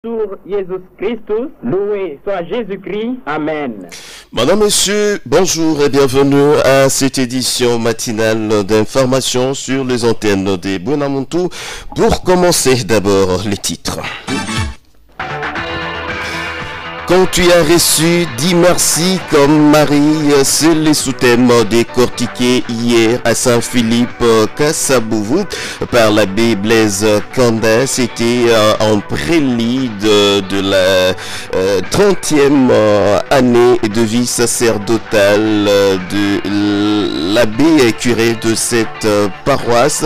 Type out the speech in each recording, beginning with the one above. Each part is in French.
sur Jésus Christus, loué soit Jésus-Christ, Amen. Madame, Monsieur, bonjour et bienvenue à cette édition matinale d'information sur les antennes des Buenamuntu. Pour commencer, d'abord les titres. Quand tu as reçu, dis merci comme Marie, c'est les sous-thèmes décortiqués hier à Saint-Philippe, Kassabouvou, par l'abbé Blaise Kanda. C'était en prélude de la 30e année de vie sacerdotale de l'abbé curé de cette paroisse.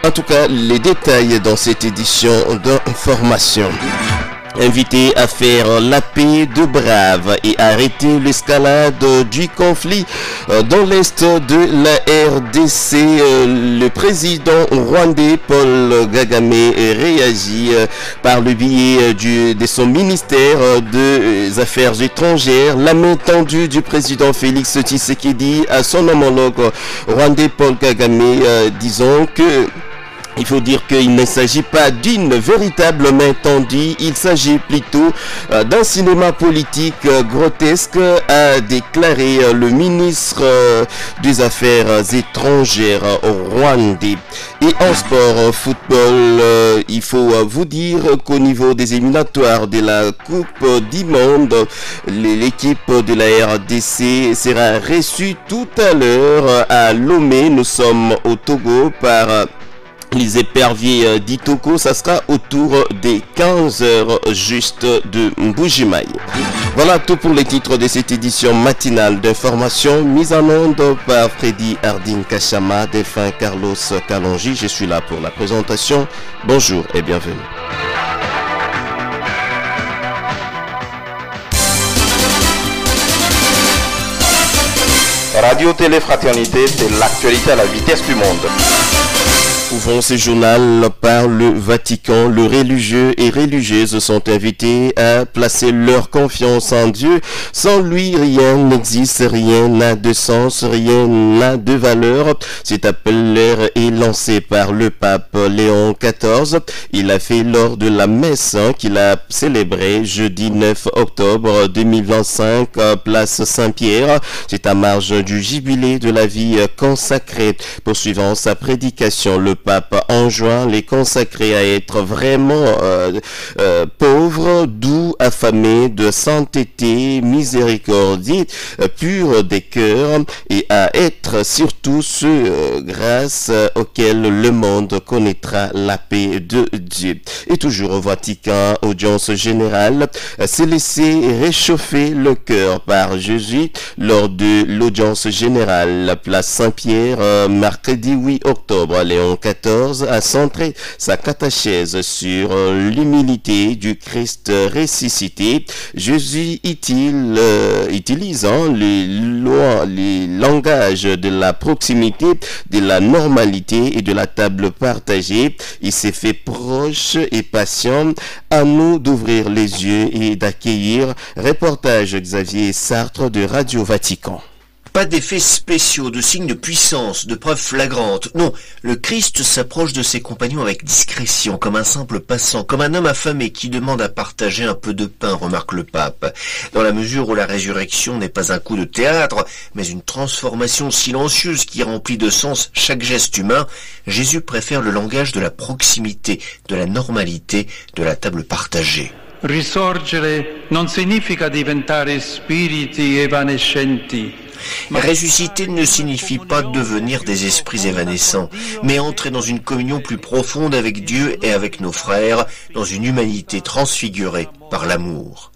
En tout cas, les détails dans cette édition d'information. Invité à faire la paix de Brave et arrêter l'escalade du conflit dans l'est de la RDC, le président rwandais Paul Kagame réagit par le biais de son ministère des Affaires étrangères. La main tendue du président Félix Tshisekedi à son homologue rwandais Paul Kagame, disons que il faut dire qu'il ne s'agit pas d'une véritable main tendue, il s'agit plutôt d'un cinéma politique grotesque, a déclaré le ministre des Affaires étrangères rwandais. Et en sport football, il faut vous dire qu'au niveau des éliminatoires de la Coupe du Monde, l'équipe de la RDC sera reçue tout à l'heure à Lomé. Nous sommes au Togo par les éperviers d'Itoko. Ça sera autour des 15h juste de Mbujimaï. Voilà tout pour les titres de cette édition matinale d'information mise en onde par Freddy Hardin Kachama, Delphin Carlos Kalonji. Je suis là pour la présentation. Bonjour et bienvenue. Radio Télé Fraternité, c'est l'actualité à la vitesse du monde. Ouvrons ce journal par le Vatican. Les religieux et religieuses sont invités à placer leur confiance en Dieu. Sans lui, rien n'existe, rien n'a de sens, rien n'a de valeur. Cet appel leur est lancé par le pape Léon XIV. Il a fait lors de la messe qu'il a célébrée jeudi 9 octobre 2025, place Saint-Pierre. C'est à marge du jubilé de la vie consacrée. Poursuivant sa prédication, le pape enjoint les consacrés à être vraiment pauvres, doux, affamés, de sainteté, miséricordieux, purs des cœurs, et à être surtout ceux grâce auxquels le monde connaîtra la paix de Dieu. Et toujours au Vatican, audience générale s'est laissé réchauffer le cœur par Jésus lors de l'audience générale, la place Saint-Pierre, mercredi 8 octobre. Léon XIV a centré sa catéchèse sur l'humilité du Christ ressuscité. Jésus utilisant les langages de la proximité, de la normalité et de la table partagée, il s'est fait proche et patient. À nous d'ouvrir les yeux et d'accueillir. Reportage Xavier Sartre de Radio Vatican. Pas d'effets spéciaux, de signes de puissance, de preuves flagrantes. Non, le Christ s'approche de ses compagnons avec discrétion, comme un simple passant, comme un homme affamé qui demande à partager un peu de pain, remarque le pape. Dans la mesure où la résurrection n'est pas un coup de théâtre, mais une transformation silencieuse qui remplit de sens chaque geste humain, Jésus préfère le langage de la proximité, de la normalité, de la table partagée. Risorgere non significa diventare spiriti evanescenti. Ressusciter ne signifie pas devenir des esprits évanescents, mais entrer dans une communion plus profonde avec Dieu et avec nos frères, dans une humanité transfigurée par l'amour.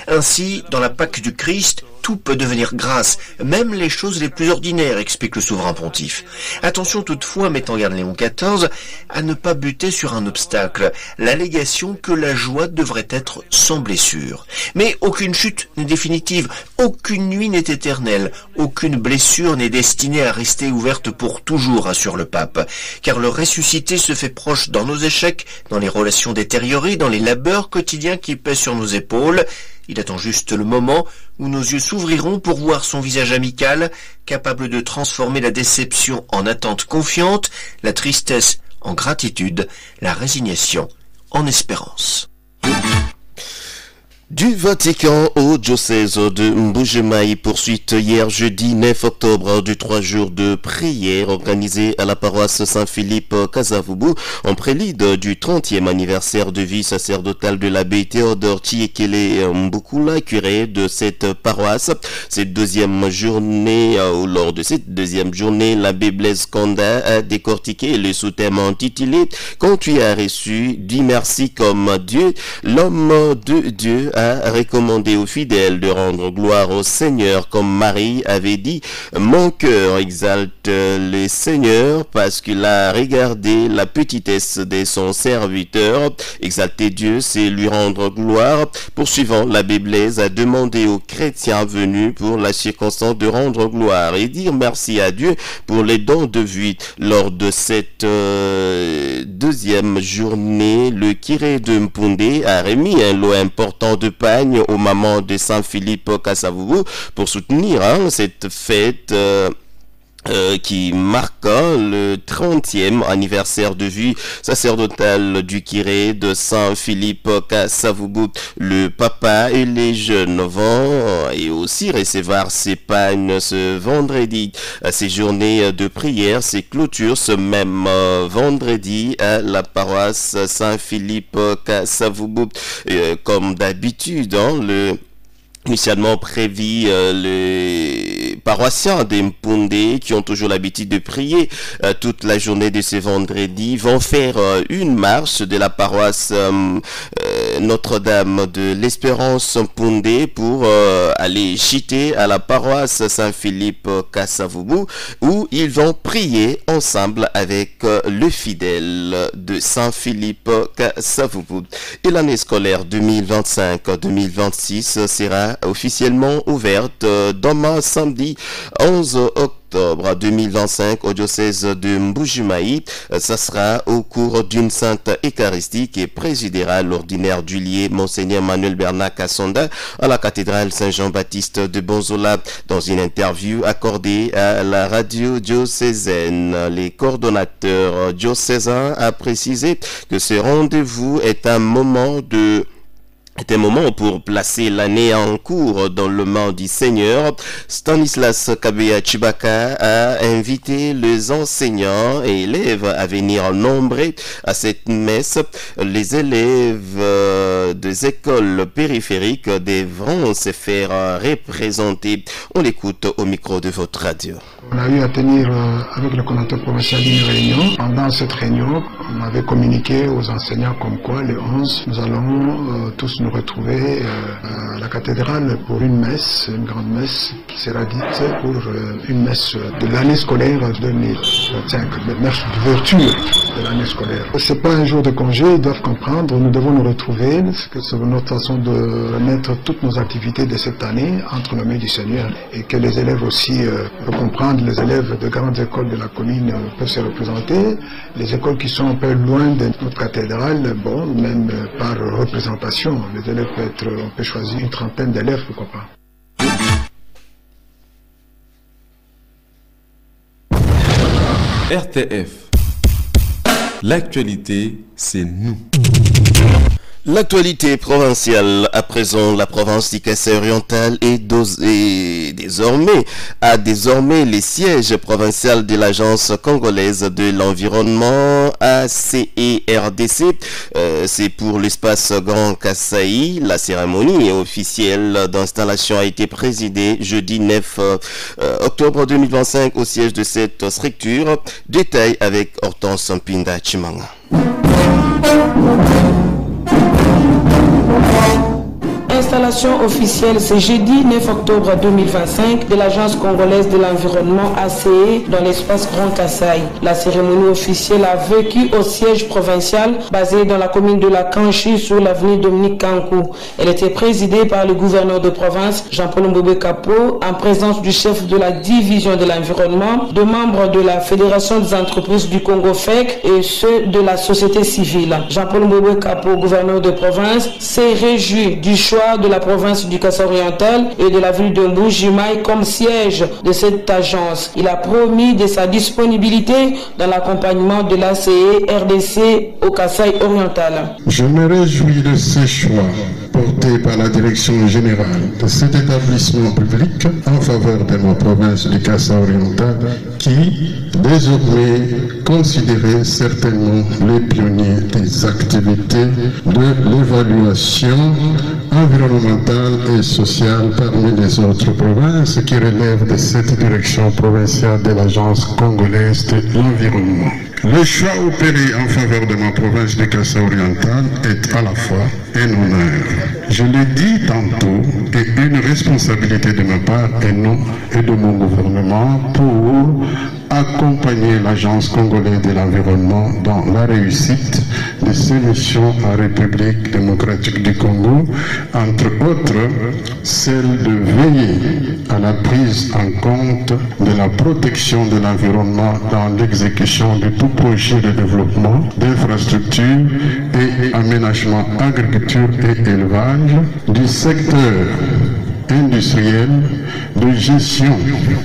Ainsi, dans la Pâque du Christ, tout peut devenir grâce, même les choses les plus ordinaires, explique le souverain pontife. Attention toutefois, met en garde Léon XIV, à ne pas buter sur un obstacle, l'allégation que la joie devrait être sans blessure. Mais aucune chute n'est définitive, aucune nuit n'est éternelle, aucune blessure n'est destinée à rester ouverte pour toujours, assure le pape, car le ressuscité se fait proche dans nos échecs, dans les relations détériorées, dans les labeurs quotidiens qui pèsent sur nos épaules. Il attend juste le moment où nos yeux s'ouvriront pour voir son visage amical, capable de transformer la déception en attente confiante, la tristesse en gratitude, la résignation en espérance. Du Vatican au diocèse de Mbuji-Mayi, poursuite hier jeudi 9 octobre de 3 jours de prière organisés à la paroisse Saint-Philippe Kasavubu en prélude du 30e anniversaire de vie sacerdotale de l'abbé Théodore Chiekele Mbukula, curé de cette paroisse. Cette deuxième journée, lors de cette deuxième journée, l'abbé Blaise Konda a décortiqué le sous-thème intitulé « Quand tu as reçu, dis merci comme Dieu ». L'homme de Dieu a recommandé aux fidèles de rendre gloire au Seigneur comme Marie avait dit « Mon cœur exalte le Seigneur parce qu'il a regardé la petitesse de son serviteur. Exalter Dieu, c'est lui rendre gloire. » Poursuivant, l'abbé Blaise a demandé aux chrétiens venus pour la circonstance de rendre gloire et dire merci à Dieu pour les dons de vie. Lors de cette deuxième journée, le curé de Mpundé a remis un lot important de pagne aux mamans de Saint-Philippe Kasavubu pour soutenir cette fête qui marque le 30e anniversaire de vie sacerdotale du curé de Saint-Philippe Kasavubu. Le papa et les jeunes vont et aussi recevoir ces pagnes ce vendredi. Ces journées de prière, ces clôtures ce même vendredi à la paroisse Saint-Philippe Kasavubu. Comme d'habitude, initialement prévu, les paroissiens d'Mpundé qui ont toujours l'habitude de prier toute la journée de ce vendredi vont faire une marche de la paroisse Notre-Dame de l'Espérance Mpundé pour aller chiter à la paroisse Saint-Philippe Kasavubu où ils vont prier ensemble avec le fidèle de Saint-Philippe Kasavubu. Et l'année scolaire 2025-2026 sera officiellement ouverte demain samedi 11 octobre 2025 au diocèse de Mbuji-Mayi. Ça sera au cours d'une sainte Eucharistie qui présidera l'ordinaire du lieu Monseigneur Manuel Bernard Kassonda à la cathédrale Saint-Jean-Baptiste de Bonzola. Dans une interview accordée à la radio diocésaine, les coordonnateurs diocésains a précisé que ce rendez-vous est un moment pour placer l'année en cours dans le main du Seigneur. Stanislas Kabeya Chibaka a invité les enseignants et élèves à venir nombreux à cette messe. Les élèves des écoles périphériques devront se faire représenter. On l'écoute au micro de votre radio. On a eu à tenir avec le coordonnateur provincial une réunion. Pendant cette réunion, on avait communiqué aux enseignants comme quoi le 11, nous allons tous nous retrouver à la cathédrale pour une messe, une grande messe qui sera dite pour une messe de l'année scolaire 2025, une messe d'ouverture de l'année scolaire. C'est pas un jour de congé, ils doivent comprendre, nous devons nous retrouver, c'est notre façon de remettre toutes nos activités de cette année entre les mains du Seigneur et que les élèves aussi peuvent comprendre, les élèves de grandes écoles de la colline peuvent se représenter, les écoles qui sont un peu loin de notre cathédrale, bon, même par représentation, les élèves on peut choisir une trentaine d'élèves, pourquoi pas. RTF. L'actualité, c'est nous. L'actualité provinciale, à présent, la province du Kasaï-Oriental a désormais les sièges provinciaux de l'Agence congolaise de l'environnement ACERDC. C'est pour l'espace Grand Kasaï. La cérémonie officielle d'installation a été présidée jeudi 9 octobre 2025 au siège de cette structure. Détail avec Hortense Mpinda Chimanga. Installation officielle ce jeudi 9 octobre 2025 de l'Agence congolaise de l'environnement ACE dans l'espace Grand Kasaï. La cérémonie officielle a vécu au siège provincial basé dans la commune de la Kanchi sur l'avenue Dominique Kankou. Elle était présidée par le gouverneur de province Jean-Paul Mbobé Kapo en présence du chef de la division de l'environnement, de membres de la Fédération des entreprises du Congo FEC et ceux de la société civile. Jean-Paul Mbobé Kapo, gouverneur de province, s'est réjoui du choix territoire de la province du Kasaï-Oriental et de la ville de Mbuji-Mayi comme siège de cette agence. Il a promis de sa disponibilité dans l'accompagnement de l'ACE RDC au Kasaï-Oriental. Je me réjouis de ces choix portés par la direction générale de cet établissement public en faveur de ma province du Kasaï-Oriental qui, désormais, considérait certainement les pionniers des activités de l'évaluation environnementale et sociale parmi les autres provinces qui relèvent de cette direction provinciale de l'Agence congolaise de l'environnement. Le choix opéré en faveur de ma province du Kasaï-Oriental est à la fois un honneur, je l'ai dit tantôt, et une responsabilité de ma part et de mon gouvernement pour accompagner l'Agence congolaise de l'environnement dans la réussite de ses missions en République démocratique du Congo, entre autres celle de veiller à la prise en compte de la protection de l'environnement dans l'exécution de tout projet de développement d'infrastructures et aménagement agriculture et élevage, du secteur industriel, de gestion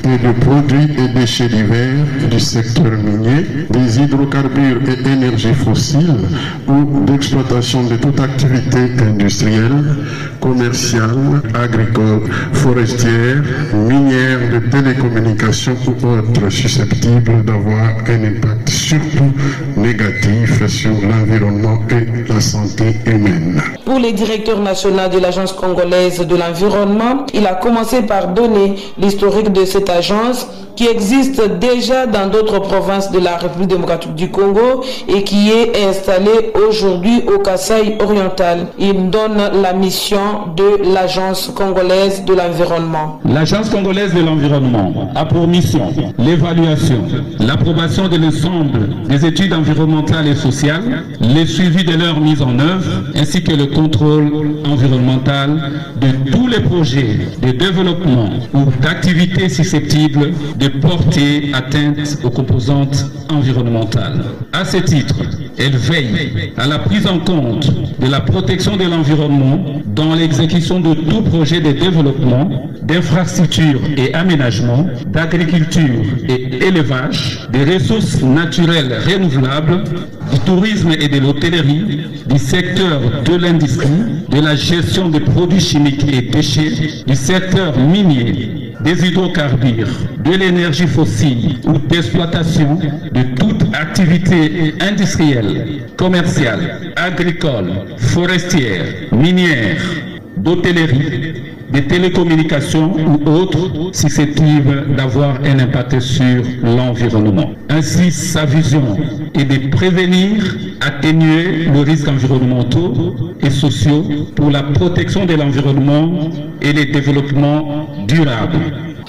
et de produits et déchets divers, du secteur minier, des hydrocarbures et énergies fossiles ou d'exploitation de toute activité industrielle, commerciale, agricole, forestière, minière, de télécommunications ou autres susceptibles d'avoir un impact surtout négatif sur l'environnement et la santé humaine. Pour le directeur national de l'Agence congolaise de l'environnement, il a commencé par donner l'historique de cette agence qui existe déjà dans d'autres provinces de la République démocratique du Congo et qui est installée aujourd'hui au Kasaï-Oriental. Il donne la mission de l'Agence congolaise de l'environnement. L'Agence congolaise de l'environnement a pour mission l'évaluation, l'approbation de l'ensemble des études environnementales et sociales, le suivi de leur mise en œuvre, ainsi que le contrôle environnemental de tous les projets de développement ou d'activités susceptibles de porter atteinte aux composantes environnementales. À ce titre, elle veille à la prise en compte de la protection de l'environnement dans l'exécution de tout projet de développement, d'infrastructures et aménagement, d'agriculture et élevage, des ressources naturelles renouvelables, du tourisme et de l'hôtellerie, du secteur de l'industrie, de la gestion des produits chimiques et déchets, du secteur minier, des hydrocarbures, de l'énergie fossile ou d'exploitation de toute activité industrielle, commerciale, agricole, forestière, minière, d'hôtellerie, des télécommunications ou autres susceptibles d'avoir un impact sur l'environnement. Ainsi, sa vision est de prévenir, atténuer les risques environnementaux et sociaux pour la protection de l'environnement et le développement durable.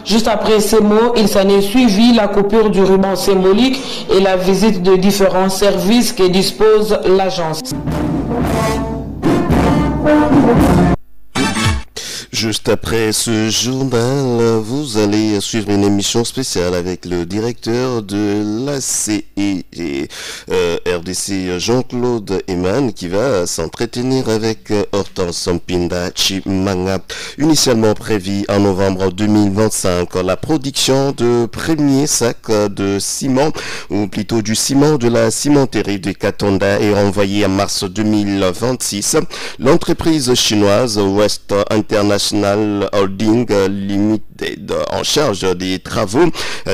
Juste après ces mots, il s'en est suivi la coupure du ruban symbolique et la visite de différents services que dispose l'agence. Juste après ce journal, vous allez suivre une émission spéciale avec le directeur de l'ACE RDC, Jean-Claude Eman, qui va s'entretenir avec Hortense Mpinda Chimanga. Initialement prévu en novembre 2025, la production de premiers sacs de ciment, ou plutôt du ciment de la cimenterie de Katanda, est renvoyée en mars 2026. L'entreprise chinoise West International Holding Limited, en charge des travaux,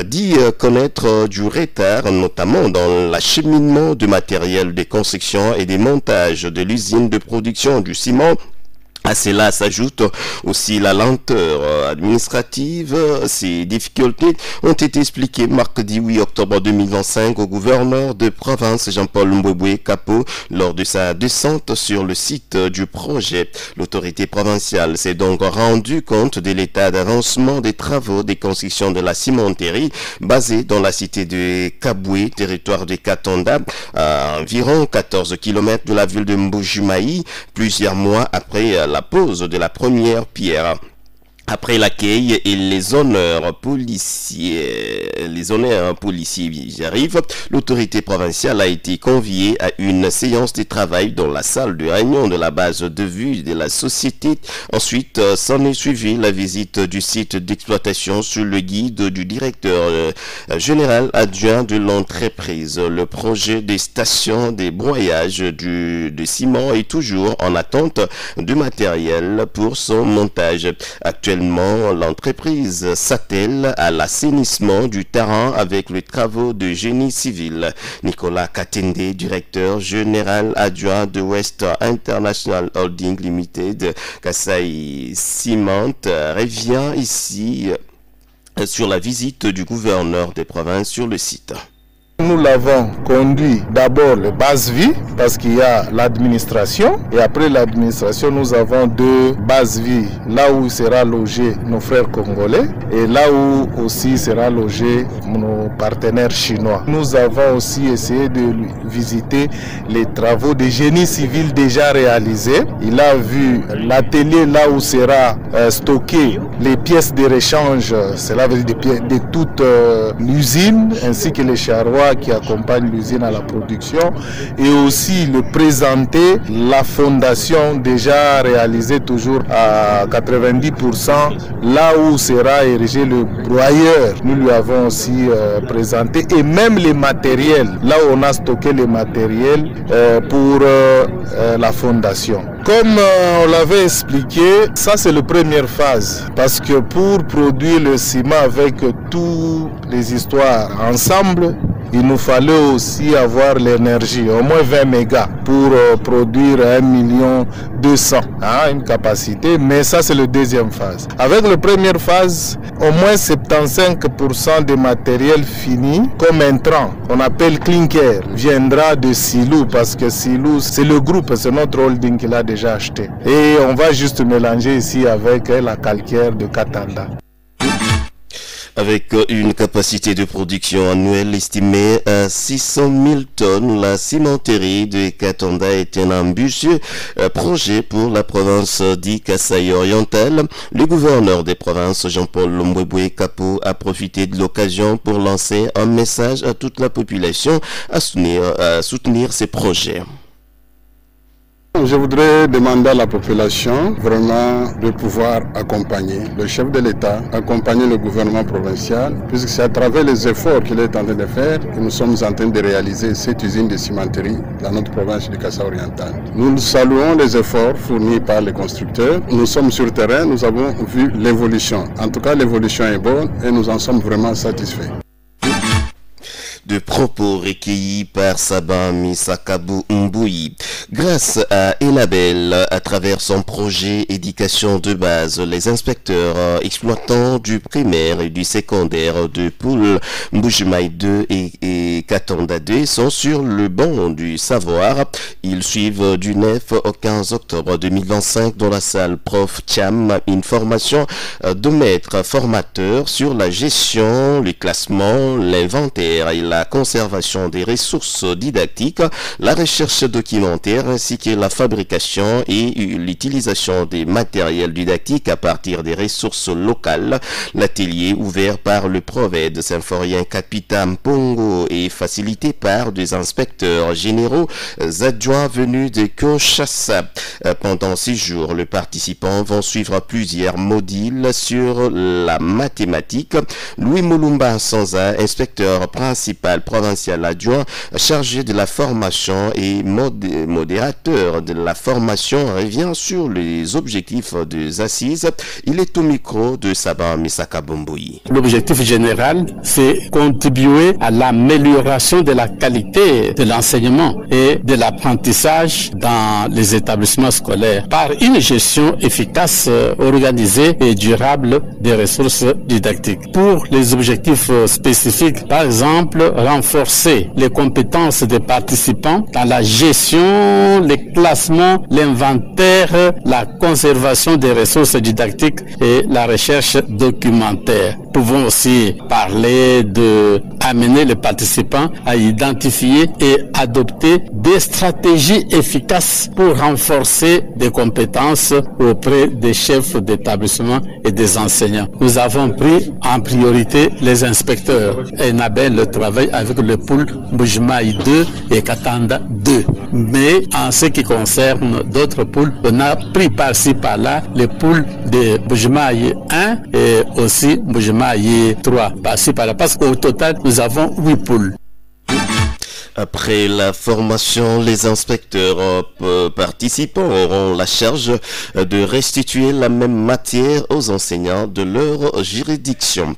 dit connaître du retard, notamment dans l'acheminement de matériel de construction et des montages de l'usine de production du ciment. À cela s'ajoute aussi la lenteur administrative. Ces difficultés ont été expliquées mardi 8 octobre 2025 au gouverneur de province Jean-Paul Mbouéboué Capo lors de sa descente sur le site du projet. L'autorité provinciale s'est donc rendue compte de l'état d'avancement des travaux de construction de la cimenterie basée dans la cité de Kaboué, territoire de Katanda, à environ 14 km de la ville de Mbuji-Mayi, plusieurs mois après la pose de la première pierre. Après l'accueil et les honneurs policiers, j'arrive, l'autorité provinciale a été conviée à une séance de travail dans la salle de réunion de la base de vue de la société. Ensuite, s'en est suivi la visite du site d'exploitation sous le guide du directeur général adjoint de l'entreprise. Le projet des stations de broyage de ciment est toujours en attente de matériel pour son montage. Actuellement, l'entreprise s'attelle à l'assainissement du terrain avec les travaux de génie civil. Nicolas Katende, directeur général adjoint de West International Holding Limited, Kasai Cement, revient ici sur la visite du gouverneur des provinces sur le site. Nous l'avons conduit d'abord les bases vie parce qu'il y a l'administration et après l'administration nous avons deux bases vie là où sera logé nos frères congolais et là où aussi sera logé nos partenaires chinois. Nous avons aussi essayé de visiter les travaux de génie civil déjà réalisés. Il a vu l'atelier là où sera stocké les pièces de rechange, cela veut dire de toute l'usine ainsi que les charrois qui accompagne l'usine à la production et aussi le présenter la fondation déjà réalisée toujours à 90% là où sera érigé le broyeur. Nous lui avons aussi présenté et même les matériels, là où on a stocké les matériels pour la fondation. Comme on l'avait expliqué, ça c'est la première phase parce que pour produire le ciment avec toutes les histoires ensemble, il nous fallait aussi avoir l'énergie, au moins 20 mégas pour produire 1,2 million, une capacité, mais ça c'est la deuxième phase. Avec la première phase, au moins 75% des matériels finis comme intrant, qu'on appelle clinker, viendra de Silou parce que Silou c'est le groupe, c'est notre holding qui l'a déjà acheté. Et on va juste mélanger ici avec la calcaire de Katanda. Avec une capacité de production annuelle estimée à 600 000 tonnes, la cimenterie de Katanda est un ambitieux projet pour la province du Kasaï oriental. Le gouverneur des provinces, Jean-Paul Mbwebwe Kapo, a profité de l'occasion pour lancer un message à toute la population à soutenir ces projets. Je voudrais demander à la population vraiment de pouvoir accompagner le chef de l'État, accompagner le gouvernement provincial, puisque c'est à travers les efforts qu'il est en train de faire que nous sommes en train de réaliser cette usine de cimenterie dans notre province du Kasaï oriental. Nous saluons les efforts fournis par les constructeurs. Nous sommes sur terrain, nous avons vu l'évolution. En tout cas, l'évolution est bonne et nous en sommes vraiment satisfaits. De propos recueillis par Sabin Misakabu Mbouyi. Grâce à Enabel, à travers son projet éducation de base, les inspecteurs exploitants du primaire et du secondaire de Poul, Mbujimaï 2 et Katanda 2 sont sur le banc du savoir. Ils suivent du 9 au 15 octobre 2025 dans la salle Prof Cham une formation de maître formateur sur la gestion, le classement, l'inventaire et la conservation des ressources didactiques, la recherche documentaire ainsi que la fabrication et l'utilisation des matériels didactiques à partir des ressources locales. L'atelier ouvert par le Proved symphorien Capitaine Pongo est facilité par des inspecteurs généraux adjoints venus de Kinshasa. Pendant 6 jours, les participants vont suivre plusieurs modules sur la mathématique. Louis Moulumba Sanza, inspecteur principal provincial adjoint chargé de la formation et modérateur de la formation, revient sur les objectifs des assises. Il est au micro de Sabin Misaka Bomboyi. L'objectif général, c'est contribuer à l'amélioration de la qualité de l'enseignement et de l'apprentissage dans les établissements scolaires par une gestion efficace, organisée et durable des ressources didactiques. Pour les objectifs spécifiques, par exemple, renforcer les compétences des participants dans la gestion, le classement, l'inventaire, la conservation des ressources didactiques et la recherche documentaire. pouvons aussi parler de amener les participants à identifier et adopter des stratégies efficaces pour renforcer des compétences auprès des chefs d'établissement et des enseignants. Nous avons pris en priorité les inspecteurs. Et Nabel travaille avec le pôle Bujimaï 2 et Katanda 2. Mais en ce qui concerne d'autres pôles, on a pris par-ci par-là les pôles de Bujimaï 1 et aussi Bujimaï 3. Par-ci par-là, parce qu'au total, nous avons 8 pôles. Après la formation, les inspecteurs participants auront la charge de restituer la même matière aux enseignants de leur juridiction.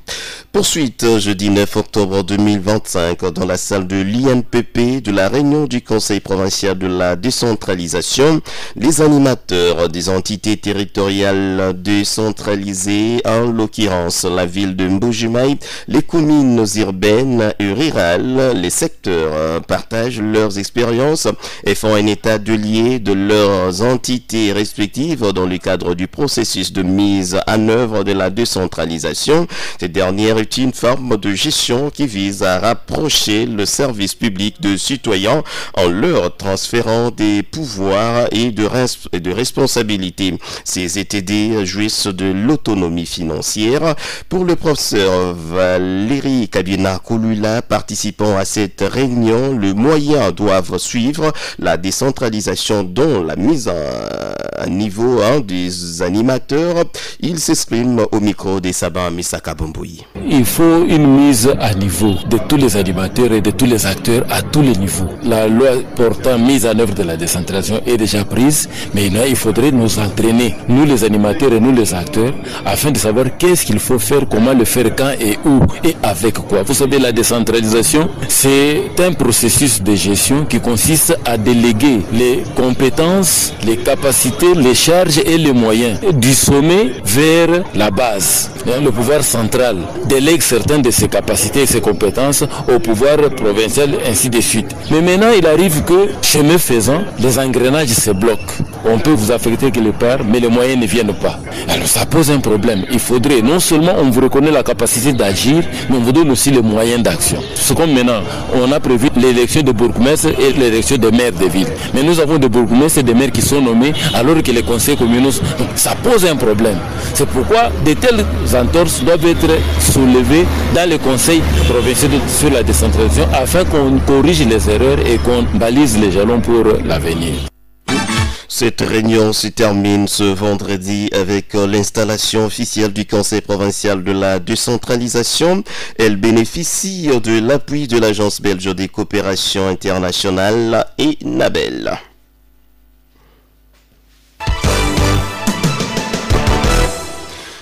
Poursuite, jeudi 9 octobre 2025, dans la salle de l'INPP de la réunion du Conseil provincial de la décentralisation, les animateurs des entités territoriales décentralisées, en l'occurrence la ville de Mbujimaï, les communes urbaines et rurales, les secteurs partagent leurs expériences et font un état de lieu de leurs entités respectives dans le cadre du processus de mise en œuvre de la décentralisation. Cette dernière est une forme de gestion qui vise à rapprocher le service public de citoyens en leur transférant des pouvoirs et de responsabilités. Ces ETD jouissent de l'autonomie financière. Pour le professeur Valérie Kabina Koulula, participant à cette réunion, le moyen doivent suivre la décentralisation dont la mise à niveau des animateurs. Il s'exprime au micro des Saban Misaka Bomboui. Il faut une mise à niveau de tous les animateurs et de tous les acteurs à tous les niveaux. La loi portant mise en œuvre de la décentralisation est déjà prise, mais là, il faudrait nous entraîner, nous les animateurs et nous les acteurs, afin de savoir qu'est-ce qu'il faut faire, comment le faire, quand et où et avec quoi. Vous savez, la décentralisation, c'est un processus de gestion qui consiste à déléguer les compétences, les capacités, les charges et les moyens du sommet vers la base. Le pouvoir central délègue certaines de ses capacités et ses compétences au pouvoir provincial, ainsi de suite. Mais maintenant, il arrive que, chemin faisant, les engrenages se bloquent. On peut vous affecter quelque part, mais les moyens ne viennent pas. Alors ça pose un problème. Il faudrait, non seulement on vous reconnaît la capacité d'agir, mais on vous donne aussi les moyens d'action. C'est comme maintenant, on a prévu l'élection de bourgmestres et l'élection de maires de ville. Mais nous avons des bourgmestres et des maires qui sont nommés alors que les conseils communaux... Donc ça pose un problème. C'est pourquoi de telles entorses doivent être soulevées dans les conseils provinciaux sur la décentralisation afin qu'on corrige les erreurs et qu'on balise les jalons pour l'avenir. Cette réunion se termine ce vendredi avec l'installation officielle du Conseil provincial de la décentralisation. Elle bénéficie de l'appui de l'Agence belge des coopérations internationales et Nabel.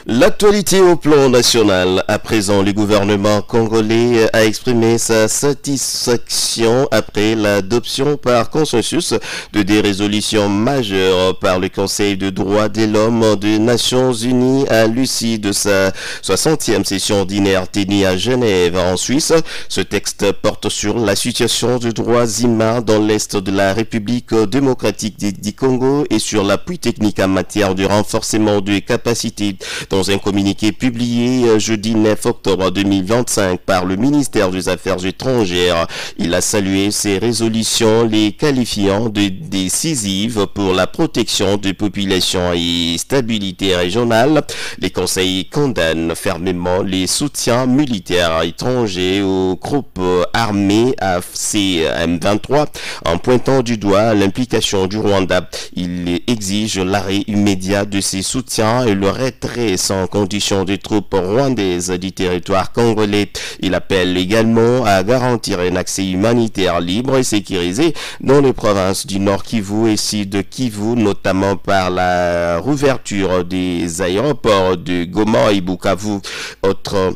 L'actualité au plan national. À présent, le gouvernement congolais a exprimé sa satisfaction après l'adoption par consensus de des résolutions majeures par le Conseil de droits de l'homme des Nations Unies à l'issue de sa 60e session ordinaire tenue à Genève, en Suisse. Ce texte porte sur la situation des droits humains dans l'Est de la République démocratique du Congo et sur l'appui technique en matière de renforcement des capacités. Dans un communiqué publié jeudi 9 octobre 2025 par le ministère des Affaires étrangères, il a salué ces résolutions, les qualifiant de décisives pour la protection des populations et stabilité régionale. Les conseils condamnent fermement les soutiens militaires étrangers aux groupes armés AFC M23 en pointant du doigt l'implication du Rwanda. Il exige l'arrêt immédiat de ces soutiens et le retrait sans condition des troupes rwandaises du territoire congolais. Il appelle également à garantir un accès humanitaire libre et sécurisé dans les provinces du Nord Kivu et Sud Kivu, notamment par la rouverture des aéroports de Goma et Bukavu. Autre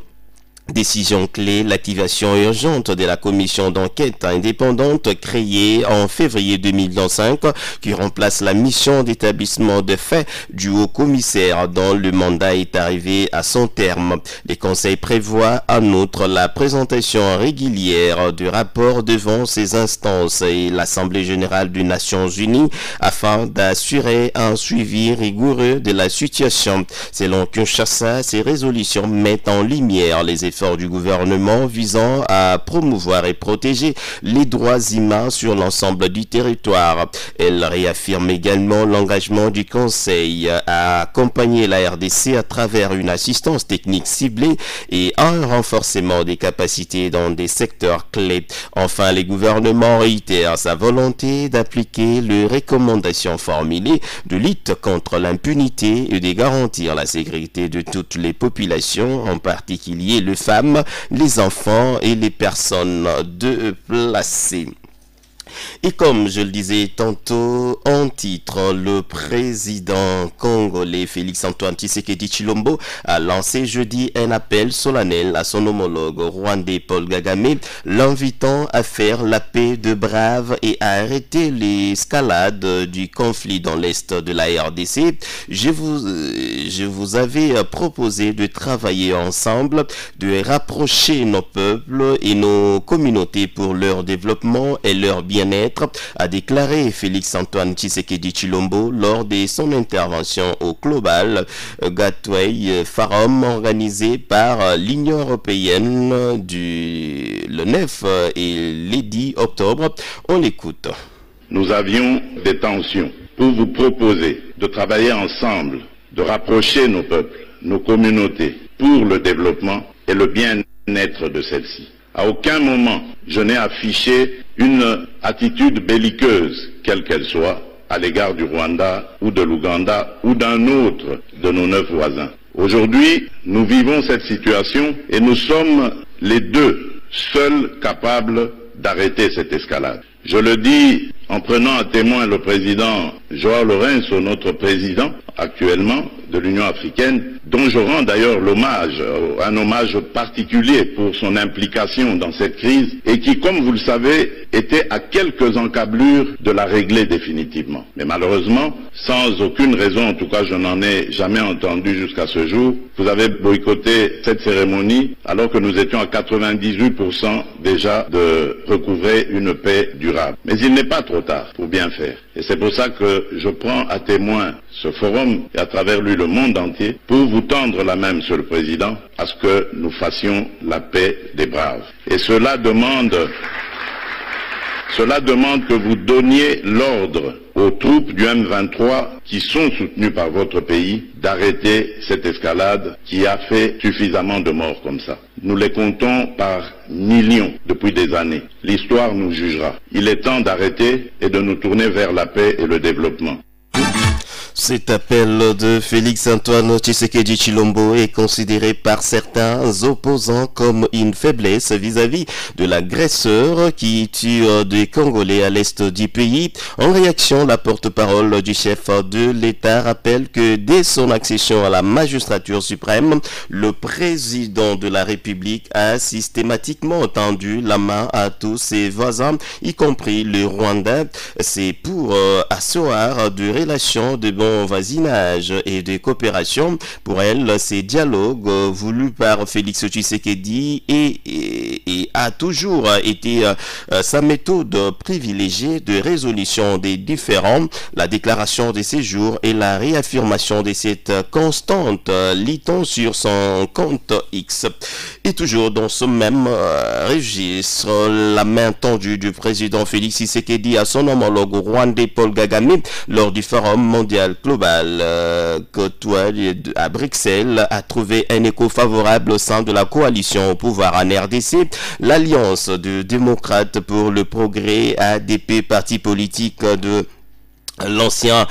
Décision clé, l'activation urgente de la commission d'enquête indépendante créée en février 2025 qui remplace la mission d'établissement de faits du haut-commissaire dont le mandat est arrivé à son terme. Les conseils prévoient en outre la présentation régulière du rapport devant ces instances et l'Assemblée générale des Nations unies afin d'assurer un suivi rigoureux de la situation. Selon Kinshasa, ces résolutions mettent en lumière les efforts du gouvernement visant à promouvoir et protéger les droits humains sur l'ensemble du territoire. Elle réaffirme également l'engagement du Conseil à accompagner la RDC à travers une assistance technique ciblée et un renforcement des capacités dans des secteurs clés. Enfin, les gouvernements réitèrent sa volonté d'appliquer les recommandations formulées de lutte contre l'impunité et de garantir la sécurité de toutes les populations, en particulier les femmes, les enfants et les personnes déplacées. Et comme je le disais tantôt en titre, le président congolais Félix-Antoine Tshisekedi Tshilombo a lancé jeudi un appel solennel à son homologue rwandais Paul Kagame, l'invitant à faire la paix de brave et à arrêter l'escalade du conflit dans l'est de la RDC. Je vous avais proposé de travailler ensemble, de rapprocher nos peuples et nos communautés pour leur développement et leur bien-être, a déclaré Félix-Antoine Tshisekedi Tshilombo lors de son intervention au Global Gateway Forum organisé par l'Union européenne le 9 et le 10 octobre. On l'écoute. Nous avions des tensions pour vous proposer de travailler ensemble, de rapprocher nos peuples, nos communautés pour le développement et le bien-être de celles-ci. À aucun moment, je n'ai affiché une attitude belliqueuse, quelle qu'elle soit, à l'égard du Rwanda ou de l'Ouganda ou d'un autre de nos 9 voisins. Aujourd'hui, nous vivons cette situation et nous sommes les deux seuls capables d'arrêter cette escalade. Je le dis en prenant à témoin le président Joao Lourenço, notre président actuellement de l'Union africaine, dont je rends d'ailleurs un hommage particulier pour son implication dans cette crise et qui, comme vous le savez, était à quelques encablures de la régler définitivement. Mais malheureusement, sans aucune raison, en tout cas je n'en ai jamais entendu jusqu'à ce jour, vous avez boycotté cette cérémonie alors que nous étions à 98% déjà de recouvrer une paix durable. Mais il n'est pas trop tard pour bien faire. Et c'est pour ça que je prends à témoin ce forum et à travers lui le monde entier pour vous tendre la main, Monsieur le Président, à ce que nous fassions la paix des braves. Et cela demande que vous donniez l'ordre aux troupes du M23 qui sont soutenues par votre pays d'arrêter cette escalade qui a fait suffisamment de morts comme ça. Nous les comptons par millions depuis des années. L'histoire nous jugera. Il est temps d'arrêter et de nous tourner vers la paix et le développement. Cet appel de Félix-Antoine Tshisekedi Tshilombo est considéré par certains opposants comme une faiblesse vis-à-vis de l'agresseur qui tue des Congolais à l'est du pays. En réaction, la porte-parole du chef de l'État rappelle que dès son accession à la magistrature suprême, le président de la République a systématiquement tendu la main à tous ses voisins, y compris le Rwanda. C'est pour asseoir des relations de bon voisinage et de coopération. Pour elle, ces dialogues voulus par Félix Tshisekedi et a toujours été sa méthode privilégiée de résolution des différends. La déclaration de séjour et la réaffirmation de cette constante, lit-on sur son compte X. Et toujours dans ce même registre, la main tendue du président Félix Tshisekedi à son homologue rwandais Paul Kagame lors du Forum mondial global à Bruxelles a trouvé un écho favorable au sein de la coalition au pouvoir en RDC. L'Alliance de démocrates pour le progrès, ADP, parti politique de L'ancien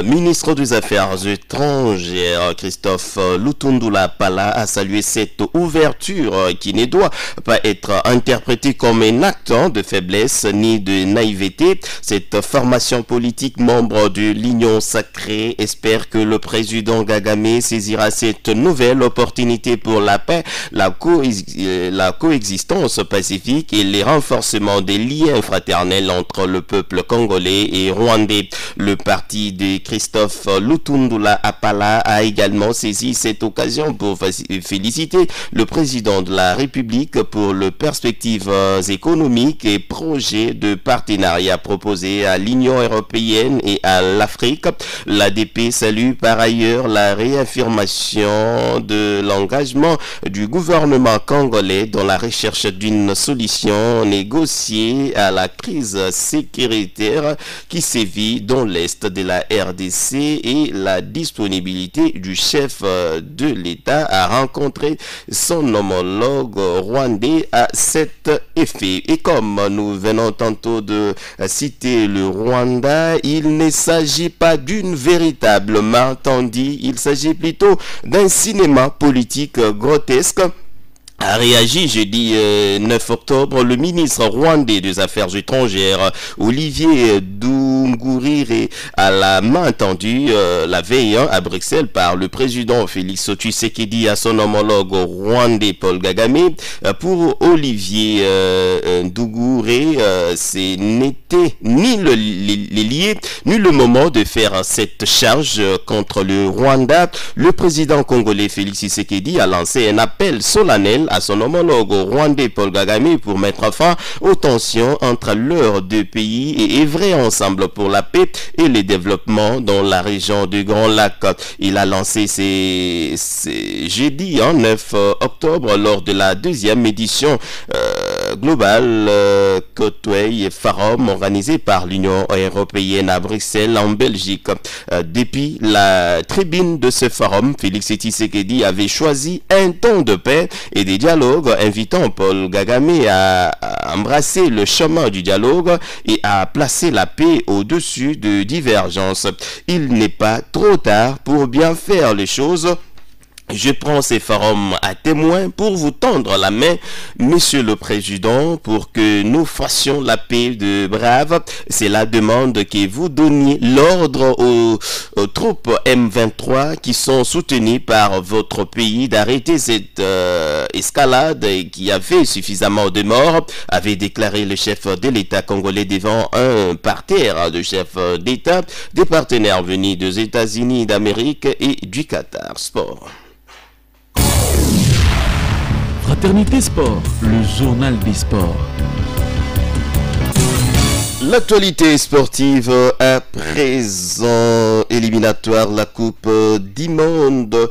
ministre des Affaires étrangères, Christophe Lutundula Pala, a salué cette ouverture qui ne doit pas être interprétée comme un acte de faiblesse ni de naïveté. Cette formation politique, membre de l'Union sacrée, espère que le président Kagame saisira cette nouvelle opportunité pour la paix, la coexistence pacifique et le renforcement des liens fraternels entre le peuple congolais et rwandais. Le parti de Christophe Lutundula Apala a également saisi cette occasion pour féliciter le président de la République pour les perspectives économiques et projets de partenariat proposés à l'Union européenne et à l'Afrique. L'ADP salue par ailleurs la réaffirmation de l'engagement du gouvernement congolais dans la recherche d'une solution négociée à la crise sécuritaire qui sévit dans l'est de la RDC et la disponibilité du chef de l'État à rencontrer son homologue rwandais à cet effet. Et comme nous venons tantôt de citer le Rwanda, il ne s'agit pas d'une véritable malentendu, il s'agit plutôt d'un cinéma politique grotesque. A réagi jeudi 9 octobre le ministre rwandais des Affaires étrangères Olivier Nduhungirehe à la main tendue la veille à Bruxelles par le président Félix Tshisekedi à son homologue rwandais Paul Kagame. Pour Olivier Nduhungirehe, ce n'était ni les liés ni le moment de faire cette charge contre le Rwanda. Le président congolais Félix Tshisekedi a lancé un appel solennel à son homologue rwandais Paul Kagame pour mettre fin aux tensions entre leurs deux pays et œuvrer ensemble pour la paix et le développement dans la région du Grand Lac. Il a lancé ces jeudi 9 octobre lors de la deuxième édition globale Cotway Forum organisée par l'Union européenne à Bruxelles en Belgique. Depuis la tribune de ce forum, Félix Tshisekedi avait choisi un ton de paix et des dialogues, invitant Paul Kagame à embrasser le chemin du dialogue et à placer la paix au-dessus de divergences. Il n'est pas trop tard pour bien faire les choses. Je prends ces forums à témoin pour vous tendre la main, Monsieur le Président, pour que nous fassions la paix de brave. C'est la demande que vous donniez l'ordre aux troupes M23 qui sont soutenues par votre pays d'arrêter cette escalade qui a fait suffisamment de morts, avait déclaré le chef de l'État congolais devant un parterre de chefs d'État, des partenaires venus des États-Unis d'Amérique et du Qatar. Sport. Fraternité Sport, le journal des sports. L'actualité sportive à présent, éliminatoire, la Coupe du Monde,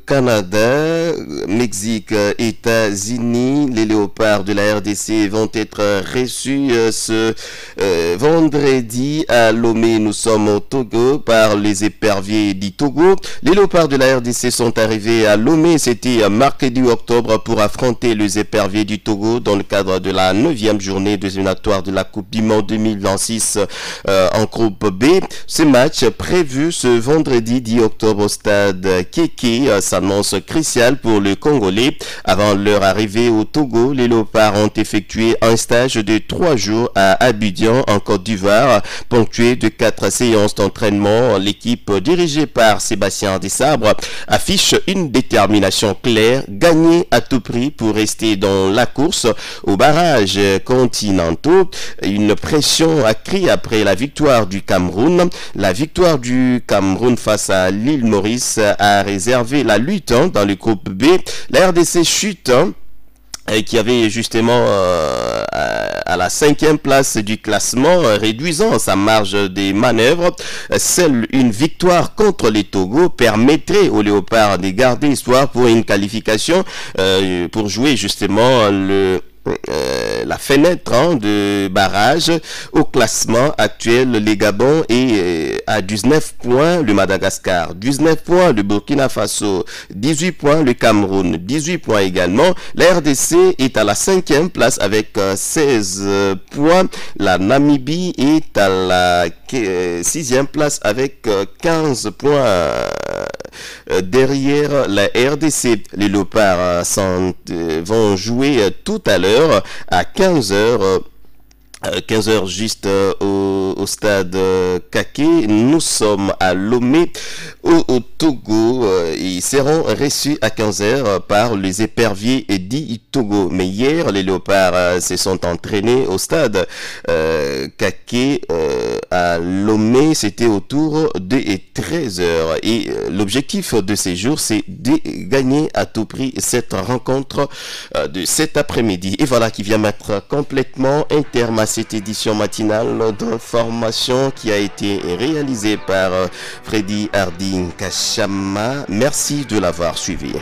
Canada, Mexique, États-Unis. Les léopards de la RDC vont être reçus ce vendredi à Lomé. Nous sommes au Togo par les éperviers du Togo. Les léopards de la RDC sont arrivés à Lomé, c'était mercredi octobre, pour affronter les éperviers du Togo dans le cadre de la 9e journée des éliminatoires de la Coupe du Monde 2026 en groupe B. Ce match prévu ce vendredi 10 octobre au stade Kéké s'annonce crucial pour le Congolais. Avant leur arrivée au Togo, les léopards ont effectué un stage de 3 jours à Abidjan en Côte d'Ivoire, ponctué de 4 séances d'entraînement. L'équipe dirigée par Sébastien Desabre affiche une détermination claire, gagner à tout prix pour rester dans la course au barrage continentaux. Une pression accrue après la victoire du Cameroun. La victoire du Cameroun face à l'île Maurice a réservé la lutte dans le groupe B. La RDC chute qui avait justement à la 5e place du classement, réduisant sa marge des manœuvres. Seule une victoire contre les Togo permettrait aux léopards de garder espoir pour une qualification pour jouer justement la fenêtre de barrage. Au classement actuel, le Gabon est à 19 points, le Madagascar 19 points, le Burkina Faso 18 points, le Cameroun 18 points également. La RDC est à la 5e place avec 16 points. La Namibie est à la 6e place avec 15 points. Derrière la RDC, les Léopards vont jouer tout à l'heure à 15h. 15h juste au stade Kaké. Nous sommes à Lomé au Togo. Ils seront reçus à 15h par les éperviers du Togo. Mais hier, les Léopards se sont entraînés au stade Kaké à Lomé. C'était autour de 13h. Et l'objectif de ces jours, c'est de gagner à tout prix cette rencontre de cet après-midi. Et voilà qui vient mettre complètement un terme à cette édition matinale d'information qui a été réalisée par Freddy Harding Kachama. Merci de l'avoir suivi.